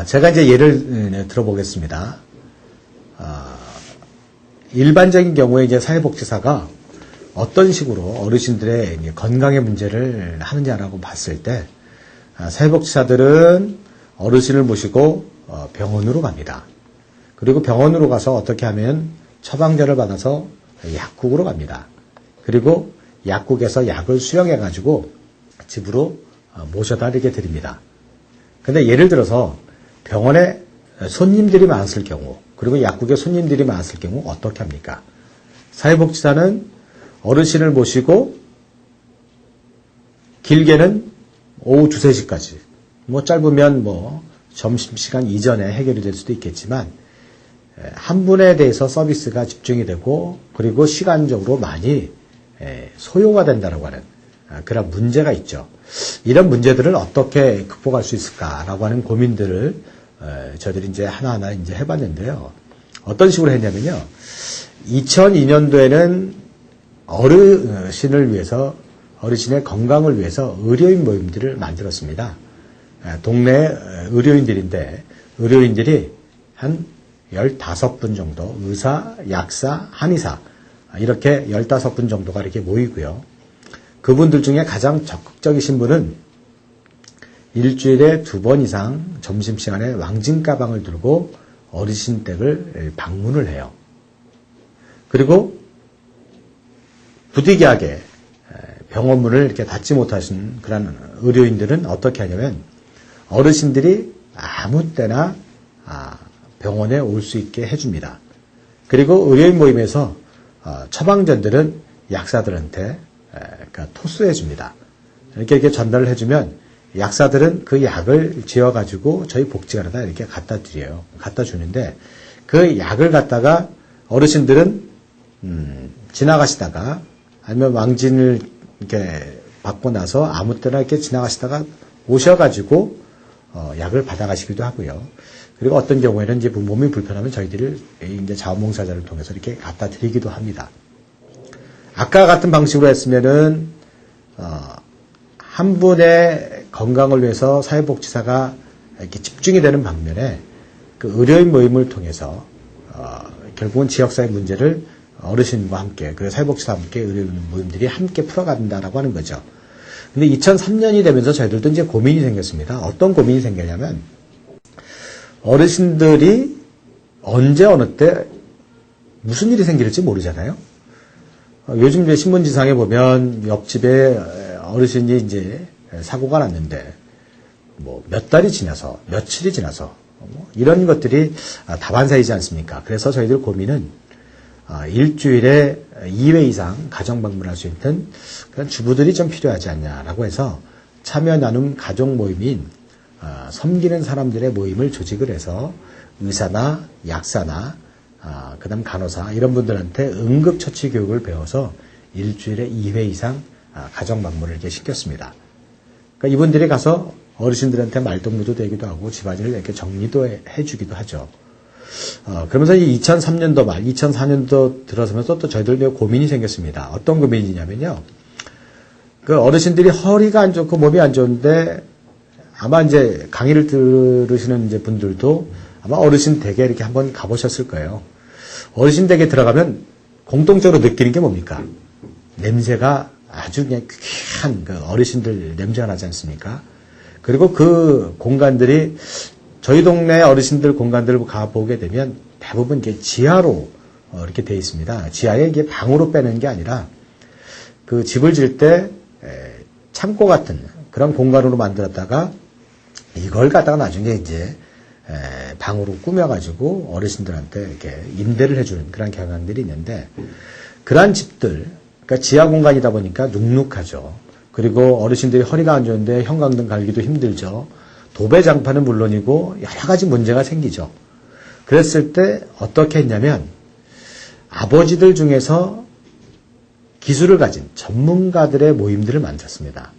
Speaker 1: 제가 이제 예를 들어보겠습니다. 일반적인 경우에 이제 사회복지사가 어떤 식으로 어르신들의 건강의 문제를 하느냐라고 봤을 때, 사회복지사들은 어르신을 모시고 병원으로 갑니다. 그리고 병원으로 가서 어떻게 하면 처방전을 받아서 약국으로 갑니다. 그리고 약국에서 약을 수령해가지고 집으로 모셔다 이렇게 드립니다. 근데 예를 들어서 병원에 손님들이 많았을 경우, 그리고 약국에 손님들이 많았을 경우 어떻게 합니까? 사회복지사는 어르신을 모시고 길게는 오후 2, 3시까지, 뭐 짧으면 뭐 점심시간 이전에 해결이 될 수도 있겠지만, 한 분에 대해서 서비스가 집중이 되고, 그리고 시간적으로 많이 소요가 된다라고 하는 그런 문제가 있죠. 이런 문제들을 어떻게 극복할 수 있을까라고 하는 고민들을 저희들이 이제 하나하나 이제 해봤는데요. 어떤 식으로 했냐면요. 2002년도에는 어르신을 위해서, 어르신의 건강을 위해서 의료인 모임들을 만들었습니다. 동네 의료인들인데, 의료인들이 한 15분 정도, 의사, 약사, 한의사, 이렇게 15분 정도가 이렇게 모이고요. 그분들 중에 가장 적극적이신 분은 일주일에 2번 이상 점심시간에 왕진 가방을 들고 어르신 댁을 방문을 해요. 그리고 부득이하게 병원 문을 이렇게 닫지 못하신 그런 의료인들은 어떻게 하냐면 어르신들이 아무 때나 병원에 올 수 있게 해줍니다. 그리고 의료인 모임에서 처방전들은 약사들한테 토스해 줍니다. 이렇게 전달을 해주면 약사들은 그 약을 지어가지고 저희 복지관에다 이렇게 갖다 드려요. 갖다 주는데 그 약을 갖다가 어르신들은 지나가시다가 아니면 왕진을 이렇게 받고 나서 아무 때나 이렇게 지나가시다가 오셔가지고 약을 받아가시기도 하고요. 그리고 어떤 경우에는 이제 몸이 불편하면 저희들을 이제 자원봉사자를 통해서 이렇게 갖다 드리기도 합니다. 아까 같은 방식으로 했으면은 한 분의 건강을 위해서 사회복지사가 이렇게 집중이 되는 반면에 그 의료인 모임을 통해서 결국은 지역사회 문제를 어르신과 함께, 그리고 사회복지사와 함께 의료인 모임들이 함께 풀어간다라고 하는 거죠. 근데 2003년이 되면서 저희들도 이제 고민이 생겼습니다. 어떤 고민이 생겼냐면 어르신들이 언제 어느 때 무슨 일이 생길지 모르잖아요. 요즘 이제 신문지상에 보면 옆집에 어르신이 이제 사고가 났는데 뭐 몇 달이 지나서 며칠이 지나서 이런 것들이 다반사이지 않습니까? 그래서 저희들 고민은 일주일에 2회 이상 가정 방문할 수 있는 그런 주부들이 좀 필요하지 않냐라고 해서 참여 나눔 가족 모임인 섬기는 사람들의 모임을 조직을 해서 의사나 약사나 그다음 간호사 이런 분들한테 응급처치 교육을 배워서 일주일에 2회 이상 가정 방문을 이렇게 시켰습니다. 그러니까 이분들이 가서 어르신들한테 말동무도 되기도 하고 집안일을 이렇게 정리도 해주기도 하죠. 그러면서 이 2003년도 말, 2004년도 들어서면서 또 저희들 고민이 생겼습니다. 어떤 고민이냐면요. 그 어르신들이 허리가 안 좋고 몸이 안 좋은데 아마 이제 강의를 들으시는 이제 분들도 아마 어르신 댁에 이렇게 한번 가보셨을 거예요. 어르신 댁에 들어가면 공통적으로 느끼는 게 뭡니까? 냄새가 아주 그냥 귀한 그 어르신들 냄새가 나지 않습니까? 그리고 그 공간들이 저희 동네 어르신들 공간들을 가보게 되면 대부분 이게 지하로 이렇게 되어 있습니다. 지하에 이게 방으로 빼는 게 아니라 그 집을 지을 때 창고 같은 그런 공간으로 만들었다가 이걸 갖다가 나중에 이제 방으로 꾸며가지고 어르신들한테 이렇게 임대를 해주는 그런 경향들이 있는데 그러한 집들, 그러니까 지하 공간이다 보니까 눅눅하죠. 그리고 어르신들이 허리가 안 좋은데 형광등 갈기도 힘들죠. 도배장판은 물론이고 여러 가지 문제가 생기죠. 그랬을 때 어떻게 했냐면 아버지들 중에서 기술을 가진 전문가들의 모임들을 만들었습니다.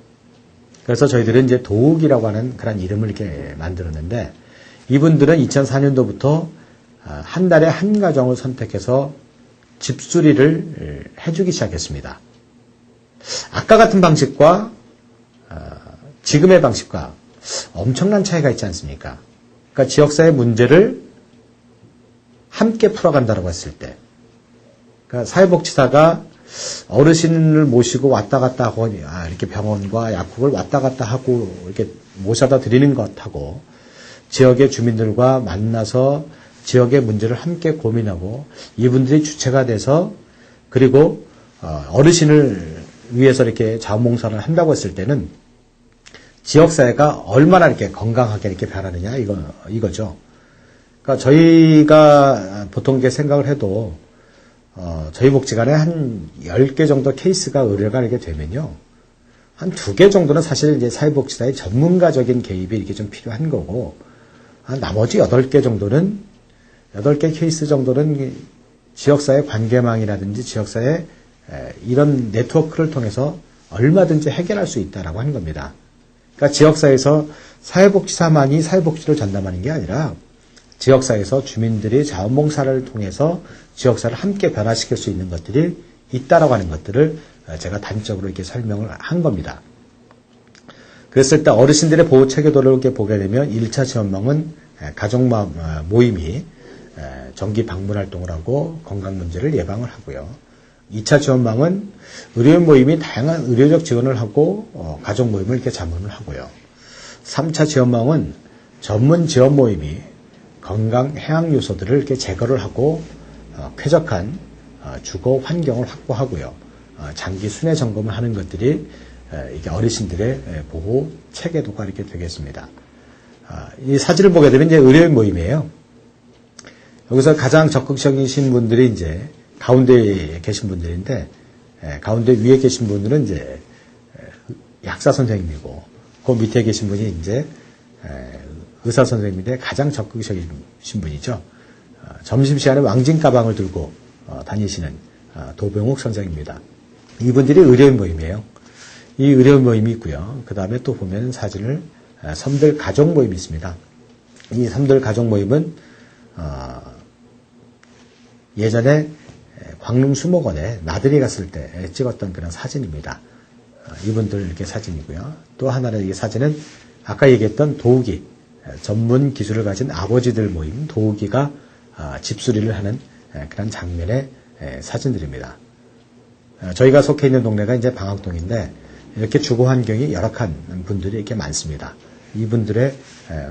Speaker 1: 그래서 저희들은 이제 도욱이라고 하는 그런 이름을 이렇게 만들었는데 이분들은 2004년도부터 한 달에 한 가정을 선택해서 집수리를 해주기 시작했습니다. 아까 같은 방식과 지금의 방식과 엄청난 차이가 있지 않습니까? 그러니까 지역사회 문제를 함께 풀어간다고 했을 때 그러니까 사회복지사가 어르신을 모시고 왔다 갔다 하고 이렇게 병원과 약국을 왔다 갔다 하고 이렇게 모셔다 드리는 것하고 지역의 주민들과 만나서 지역의 문제를 함께 고민하고 이분들이 주체가 돼서 그리고 어르신을 위해서 이렇게 자원봉사를 한다고 했을 때는 지역사회가 얼마나 이렇게 건강하게 이렇게 변하느냐 이거죠. 그러니까 저희가 보통 이렇게 생각을 해도 저희 복지관에 한 10개 정도 케이스가 의뢰가 이렇게 되면요. 한 2개 정도는 사실 이제 사회복지사의 전문가적인 개입이 이렇게 좀 필요한 거고, 나머지 8개 정도는, 8개 케이스 정도는 지역사회 관계망이라든지 지역사회 이런 네트워크를 통해서 얼마든지 해결할 수 있다라고 하는 겁니다. 그러니까 지역사회에서 사회복지사만이 사회복지를 전담하는 게 아니라 지역사회에서 주민들이 자원봉사를 통해서 지역사회를 함께 변화시킬 수 있는 것들이 있다라고 하는 것들을 제가 단적으로 이렇게 설명을 한 겁니다. 그랬을 때 어르신들의 보호 체계도를 이렇게 보게 되면 1차 지원망은 가족 모임이 정기 방문 활동을 하고 건강 문제를 예방을 하고요. 2차 지원망은 의료인 모임이 다양한 의료적 지원을 하고 가족 모임을 이렇게 자문을 하고요. 3차 지원망은 전문 지원 모임이 건강 해양 요소들을 이렇게 제거를 하고 쾌적한 주거 환경을 확보하고요. 장기 순회 점검을 하는 것들이 이게 어르신들의 보호 체계도가 이렇게 되겠습니다. 이 사진을 보게 되면 이제 의료인 모임이에요. 여기서 가장 적극적이신 분들이 이제 가운데에 계신 분들인데 가운데 위에 계신 분들은 이제 약사 선생님이고 그 밑에 계신 분이 이제 의사 선생님인데 가장 적극적이신 분이죠. 점심시간에 왕진 가방을 들고 다니시는 도병욱 선생입니다. 이분들이 의료인 모임이에요. 이 의료인 모임이 있고요. 그 다음에 또 보면 사진을 섬들 가족 모임이 있습니다. 이 섬들 가족 모임은 예전에 광릉 수목원에 나들이 갔을 때 찍었던 그런 사진입니다. 이분들 이렇게 사진이고요. 또 하나는 이 사진은 아까 얘기했던 도우기, 전문 기술을 가진 아버지들 모임 도우기가 집수리를 하는 그런 장면의 사진들입니다. 저희가 속해 있는 동네가 이제 방학동인데 이렇게 주거 환경이 열악한 분들이 이렇게 많습니다. 이분들의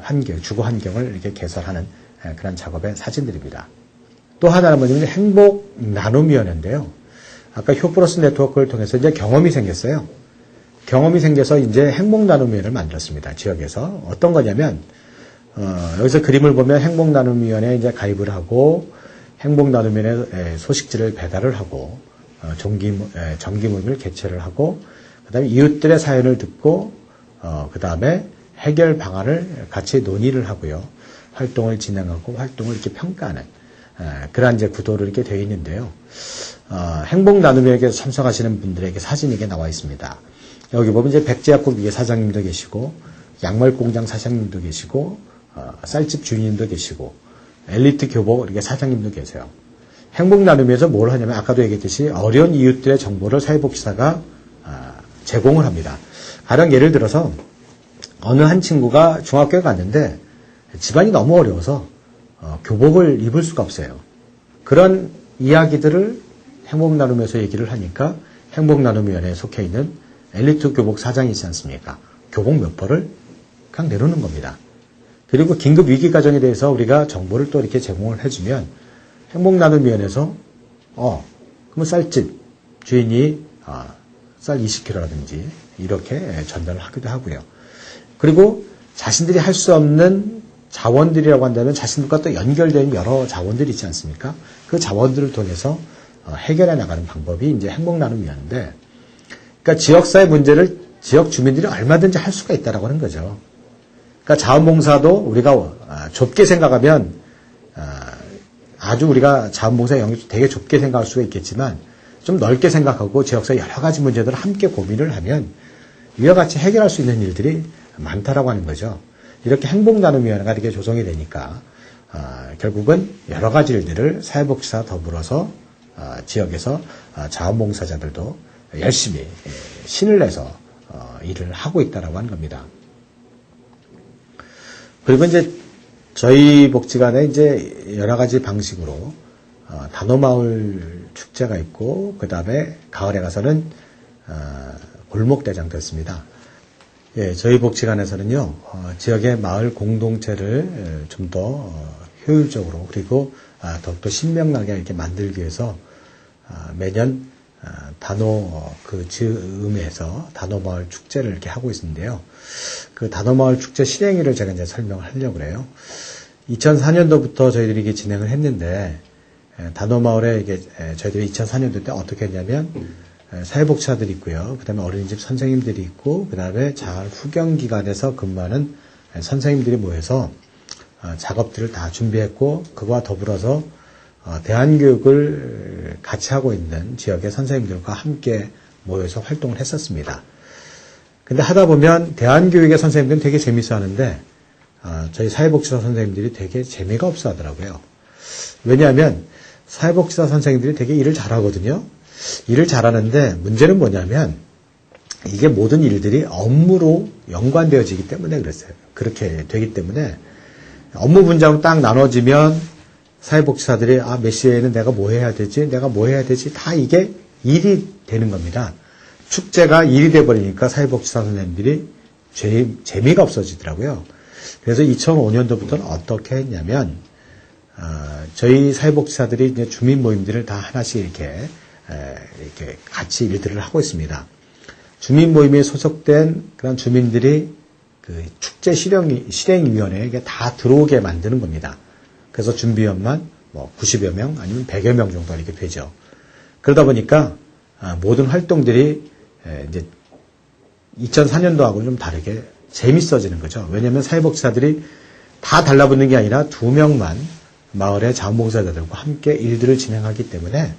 Speaker 1: 환경, 주거 환경을 이렇게 개설하는 그런 작업의 사진들입니다. 또 하나는 뭐냐면 행복 나눔위원회인데요. 아까 효플러스 네트워크를 통해서 이제 경험이 생겼어요. 경험이 생겨서 이제 행복 나눔위원회를 만들었습니다. 지역에서 어떤 거냐면 여기서 그림을 보면 행복 나눔위원회에 이제 가입을 하고 행복 나눔위원회 소식지를 배달을 하고 정기 모임을 개최를 하고 그다음에 이웃들의 사연을 듣고 그다음에 해결 방안을 같이 논의를 하고요. 활동을 진행하고 활동을 이렇게 평가하는 그러한 이제 구도로 이렇게 되어 있는데요. 행복 나눔회에 참석하시는 분들에게 사진이 이게 나와 있습니다. 여기 보면 이제 백제약국 위에 사장님도 계시고 양말 공장 사장님도 계시고 쌀집 주인님도 계시고 엘리트 교복 이렇게 사장님도 계세요. 행복 나눔회에서 뭘 하냐면 아까도 얘기했듯이 어려운 이웃들의 정보를 사회복지사가 제공을 합니다. 가령 예를 들어서 어느 한 친구가 중학교에 갔는데 집안이 너무 어려워서 교복을 입을 수가 없어요. 그런 이야기들을 행복 나눔에서 얘기를 하니까 행복나눔위원회에 속해 있는 엘리트 교복 사장이 있지 않습니까? 교복 몇 벌을 그냥 내놓는 겁니다. 그리고 긴급 위기 과정에 대해서 우리가 정보를 또 이렇게 제공을 해주면 행복나눔위원회에서 그러면 쌀집 주인이 쌀 20kg라든지 이렇게 전달을 하기도 하고요. 그리고 자신들이 할 수 없는 자원들이라고 한다면 자신들과 또 연결된 여러 자원들이 있지 않습니까? 그 자원들을 통해서 해결해 나가는 방법이 이제 행복나눔위원회인데, 그러니까 지역사회 문제를 지역 주민들이 얼마든지 할 수가 있다라고 하는 거죠. 그러니까 자원봉사도 우리가 좁게 생각하면 아주 우리가 자원봉사 영역 되게 좁게 생각할 수가 있겠지만 좀 넓게 생각하고 지역사회 여러 가지 문제들을 함께 고민을 하면 이와 같이 해결할 수 있는 일들이 많다라고 하는 거죠. 이렇게 행복나눔위원회가 이렇게 조성이 되니까 결국은 여러 가지 일들을 사회복지사 더불어서 지역에서 자원봉사자들도 열심히 신을 내서 일을 하고 있다라고 하는 겁니다. 그리고 이제 저희 복지관에 이제 여러 가지 방식으로 단오마을 축제가 있고, 그 다음에 가을에 가서는 골목대장도 있습니다. 예, 저희 복지관에서는요, 지역의 마을 공동체를 좀 더 효율적으로 그리고 더욱더 신명나게 이렇게 만들기 위해서 매년 단오 그 즈음에서 단오마을 축제를 이렇게 하고 있는데요. 그 단오마을 축제 실행일을 제가 이제 설명을 하려고 그래요. 2004년도부터 저희들이 이게 진행을 했는데, 단오마을에 이게 저희들이 2004년도 때 어떻게 했냐면, 사회복지사들이 있고요. 그 다음에 어린이집 선생님들이 있고, 그 다음에 자활 후경기관에서 근무하는 선생님들이 모여서 작업들을 다 준비했고, 그거와 더불어서 대안교육을 같이 하고 있는 지역의 선생님들과 함께 모여서 활동을 했었습니다. 근데 하다 보면 대안교육의 선생님들은 되게 재밌어 하는데, 저희 사회복지사 선생님들이 되게 재미가 없어 하더라고요. 왜냐하면 사회복지사 선생님들이 되게 일을 잘하거든요. 일을 잘하는데 문제는 뭐냐면 이게 모든 일들이 업무로 연관되어지기 때문에 그랬어요. 그렇게 되기 때문에 업무 분장으로 딱 나눠지면 사회복지사들이 몇 시에는 내가 뭐 해야 되지? 내가 뭐 해야 되지? 다 이게 일이 되는 겁니다. 축제가 일이 돼버리니까 사회복지사 선생님들이 재미가 없어지더라고요. 그래서 2005년도부터는 어떻게 했냐면 저희 사회복지사들이 이제 주민 모임들을 다 하나씩 이렇게 같이 일들을 하고 있습니다. 주민 모임에 소속된 그런 주민들이 그 축제 실행위원회에 다 들어오게 만드는 겁니다. 그래서 준비위원만 90여 명 아니면 100여 명 정도 이렇게 되죠. 그러다 보니까 모든 활동들이 이제 2004년도하고는 좀 다르게 재밌어지는 거죠. 왜냐하면 사회복지사들이 다 달라붙는 게 아니라 2명만 마을의 자원봉사자들과 함께 일들을 진행하기 때문에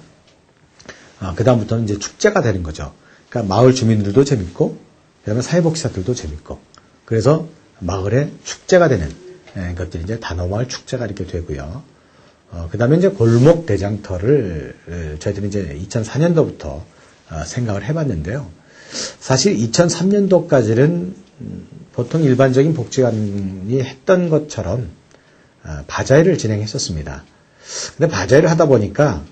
Speaker 1: 그 다음부터는 이제 축제가 되는 거죠. 그러니까 마을 주민들도 재밌고, 그다음에 사회복지사들도 재밌고, 그래서 마을의 축제가 되는 것들이 이제 단오마을 축제가 이렇게 되고요. 그 다음에 이제 골목 대장터를 저희들이 이제 2004년도부터 생각을 해봤는데요. 사실 2003년도까지는 보통 일반적인 복지관이 했던 것처럼 바자회를 진행했었습니다. 근데 바자회를 하다 보니까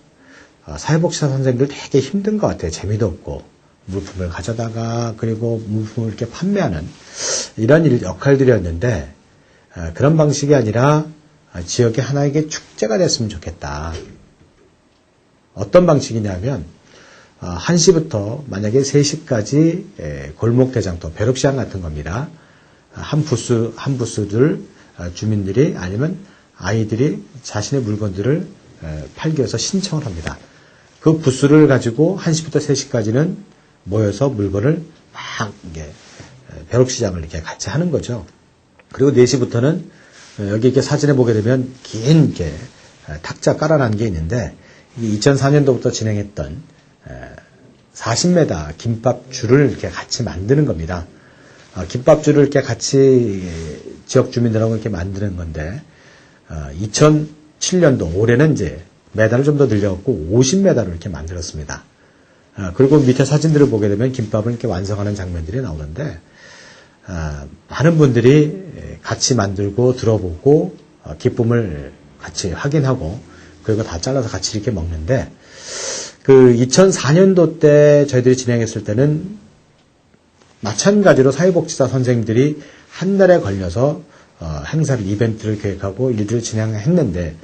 Speaker 1: 사회복지사 선생님들 되게 힘든 것 같아요. 재미도 없고 물품을 가져다가 그리고 물품을 이렇게 판매하는 이런 역할들이었는데, 그런 방식이 아니라 지역의 하나의 축제가 됐으면 좋겠다. 어떤 방식이냐면 1시부터 만약에 3시까지 골목대장터 벼룩시장 같은 겁니다. 한 부스들 주민들이 아니면 아이들이 자신의 물건들을 팔기 위해서 신청을 합니다. 그 부스를 가지고 1시부터 3시까지는 모여서 물건을 막 벼룩시장을 이렇게 같이 하는 거죠. 그리고 4시부터는 여기 이렇게 사진에 보게 되면 긴 이렇게 탁자 깔아놓은 게 있는데, 2004년도부터 진행했던 40m 김밥줄을 이렇게 같이 만드는 겁니다. 김밥줄을 이렇게 같이 지역 주민들하고 이렇게 만드는 건데, 2007년도 올해는 이제 메달을 좀 더 늘려갖고 50m를 이렇게 만들었습니다. 그리고 밑에 사진들을 보게 되면 김밥을 이렇게 완성하는 장면들이 나오는데, 많은 분들이 같이 만들고 들어보고 기쁨을 같이 확인하고 그리고 다 잘라서 같이 이렇게 먹는데, 그 2004년도 때 저희들이 진행했을 때는 마찬가지로 사회복지사 선생님들이 한 달에 걸려서 행사를, 이벤트를 계획하고 일들을 진행했는데,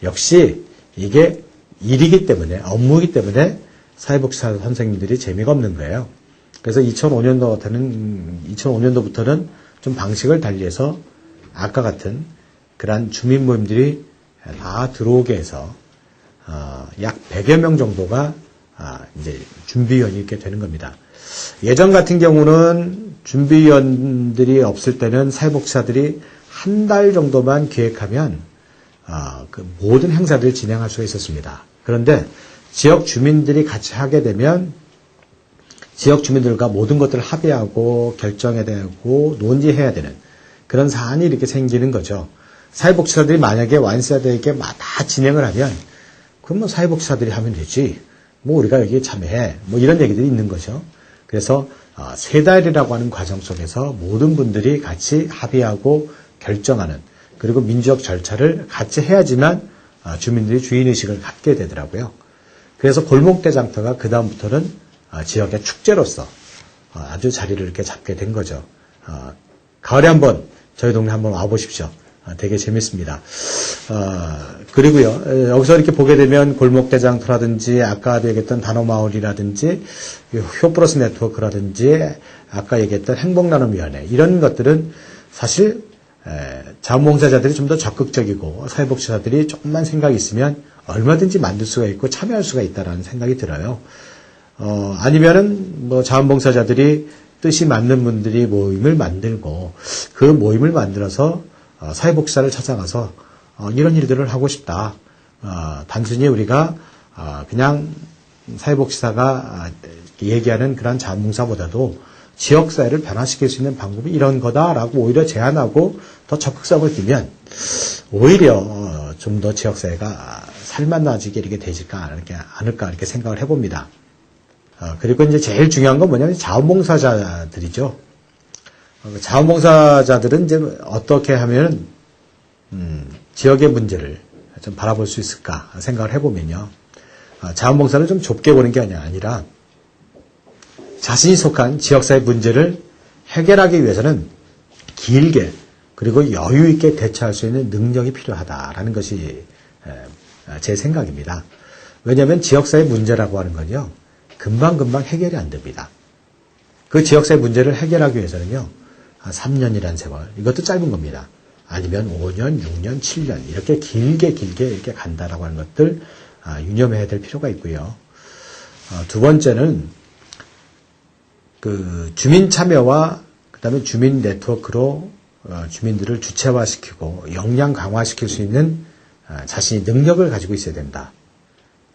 Speaker 1: 역시 이게 일이기 때문에, 업무이기 때문에 사회복지사 선생님들이 재미가 없는 거예요. 그래서 2005년도부터는 좀 방식을 달리해서 아까 같은 그러한 주민 모임들이 다 들어오게 해서 약 100여 명 정도가 이제 준비위원이 있게 되는 겁니다. 예전 같은 경우는 준비위원들이 없을 때는 사회복지사들이 한 달 정도만 기획하면 그 모든 행사들을 진행할 수가 있었습니다. 그런데 지역 주민들이 같이 하게 되면 지역 주민들과 모든 것들을 합의하고 결정해야 되고 논의해야 되는 그런 사안이 이렇게 생기는 거죠. 사회복지사들이 만약에 와인세대에게 다 진행을 하면 그럼 뭐 사회복지사들이 하면 되지. 뭐 우리가 여기에 참여해. 뭐 이런 얘기들이 있는 거죠. 그래서 3달이라고 하는 과정 속에서 모든 분들이 같이 합의하고 결정하는, 그리고 민주적 절차를 같이 해야지만 주민들이 주인의식을 갖게 되더라고요. 그래서 골목대장터가 그 다음부터는 지역의 축제로서 아주 자리를 이렇게 잡게 된 거죠. 가을에 한번 저희 동네 한번 와보십시오. 되게 재밌습니다. 그리고요, 여기서 이렇게 보게 되면 골목대장터라든지, 아까도 얘기했던 단오마을이라든지, 효플러스 네트워크라든지, 아까 얘기했던 행복나눔위원회, 이런 것들은 사실, 자원봉사자들이 좀 더 적극적이고, 사회복지사들이 조금만 생각이 있으면 얼마든지 만들 수가 있고 참여할 수가 있다라는 생각이 들어요. 아니면은, 자원봉사자들이 뜻이 맞는 분들이 모임을 만들고, 그 모임을 만들어서 사회복지사를 찾아가서 이런 일들을 하고 싶다. 단순히 우리가 그냥 사회복지사가 얘기하는 그런 자원봉사보다도 지역사회를 변화시킬 수 있는 방법이 이런 거다라고 오히려 제안하고 더 적극성을 띠면 오히려 좀 더 지역사회가 살만나지게 이렇게 되질까 않을까 이렇게 생각을 해봅니다. 그리고 이제 제일 중요한 건 뭐냐면 자원봉사자들이죠. 자원봉사자들은 이제 어떻게 하면 지역의 문제를 좀 바라볼 수 있을까 생각을 해보면요. 자원봉사를 좀 좁게 보는 게 아니라 자신이 속한 지역사회 문제를 해결하기 위해서는 길게 그리고 여유 있게 대처할 수 있는 능력이 필요하다라는 것이 제 생각입니다. 왜냐하면 지역사회 문제라고 하는 건요, 금방금방 해결이 안 됩니다. 그 지역사회 문제를 해결하기 위해서는요, 3년이라는 세월, 이것도 짧은 겁니다. 아니면 5년, 6년, 7년 이렇게 길게 이렇게 간다라고 하는 것들 유념해야 될 필요가 있고요. 두 번째는 그 주민 참여와 그다음에 주민 네트워크로 주민들을 주체화시키고 역량 강화시킬 수 있는 자신이 능력을 가지고 있어야 된다.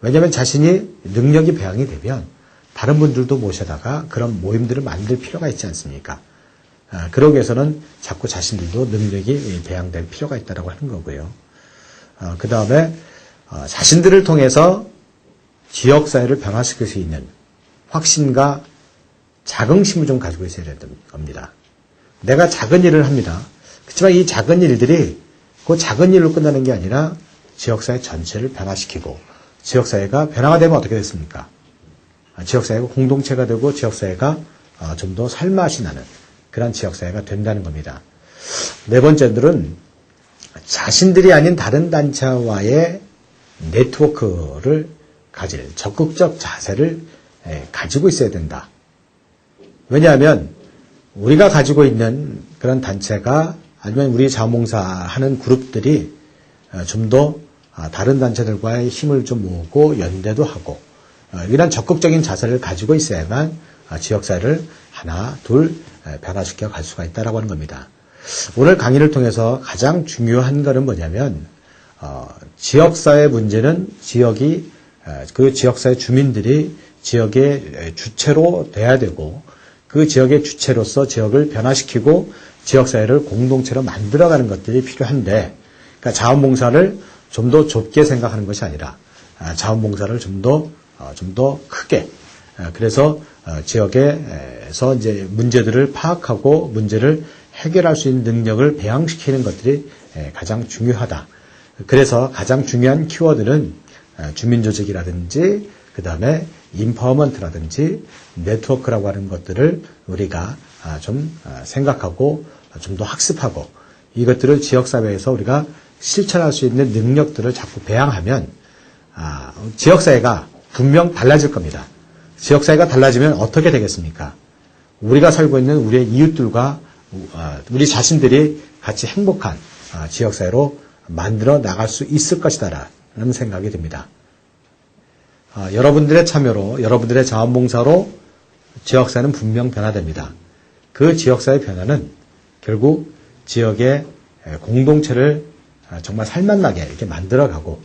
Speaker 1: 왜냐하면 자신이 능력이 배양이 되면 다른 분들도 모셔다가 그런 모임들을 만들 필요가 있지 않습니까? 그러기 위해서는 자꾸 자신들도 능력이 배양될 필요가 있다고 하는 거고요. 그 다음에 자신들을 통해서 지역사회를 변화시킬 수 있는 확신과 자긍심을 좀 가지고 있어야 되는 겁니다. 내가 작은 일을 합니다. 그렇지만 이 작은 일들이 그 작은 일로 끝나는 게 아니라 지역사회 전체를 변화시키고 지역사회가 변화가 되면 어떻게 됐습니까? 지역사회가 공동체가 되고 지역사회가 좀 더 살맛이 나는 그런 지역사회가 된다는 겁니다. 네 번째들은 자신들이 아닌 다른 단체와의 네트워크를 가질 적극적 자세를 가지고 있어야 된다. 왜냐하면 우리가 가지고 있는 그런 단체가 아니면 우리 자원봉사하는 그룹들이 좀 더 다른 단체들과의 힘을 좀 모으고 연대도 하고 이런 적극적인 자세를 가지고 있어야만 지역사회를 하나, 둘 변화시켜 갈 수가 있다라고 하는 겁니다. 오늘 강의를 통해서 가장 중요한 것은 뭐냐면 지역사회 문제는 지역이 그 지역사회 주민들이 지역의 주체로 돼야 되고 그 지역의 주체로서 지역을 변화시키고 지역사회를 공동체로 만들어가는 것들이 필요한데, 그러니까 자원봉사를 좀 더 좁게 생각하는 것이 아니라 자원봉사를 좀 더 크게, 그래서 지역에서 이제 문제들을 파악하고 문제를 해결할 수 있는 능력을 배양시키는 것들이 가장 중요하다. 그래서 가장 중요한 키워드는 주민조직이라든지 그 다음에 인파워먼트라든지 네트워크라고 하는 것들을 우리가 좀 생각하고 좀 더 학습하고 이것들을 지역사회에서 우리가 실천할 수 있는 능력들을 자꾸 배양하면 지역사회가 분명 달라질 겁니다. 지역사회가 달라지면 어떻게 되겠습니까? 우리가 살고 있는 우리의 이웃들과 우리 자신들이 같이 행복한 지역사회로 만들어 나갈 수 있을 것이다라는 생각이 듭니다. 여러분들의 참여로, 여러분들의 자원봉사로 지역사회는 분명 변화됩니다. 그 지역사회 변화는 결국 지역의 공동체를 정말 살맛나게 이렇게 만들어가고,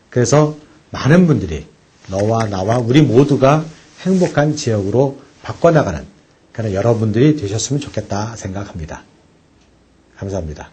Speaker 1: 그래서 많은 분들이 너와 나와 우리 모두가 행복한 지역으로 바꿔나가는 그런 여러분들이 되셨으면 좋겠다 생각합니다. 감사합니다.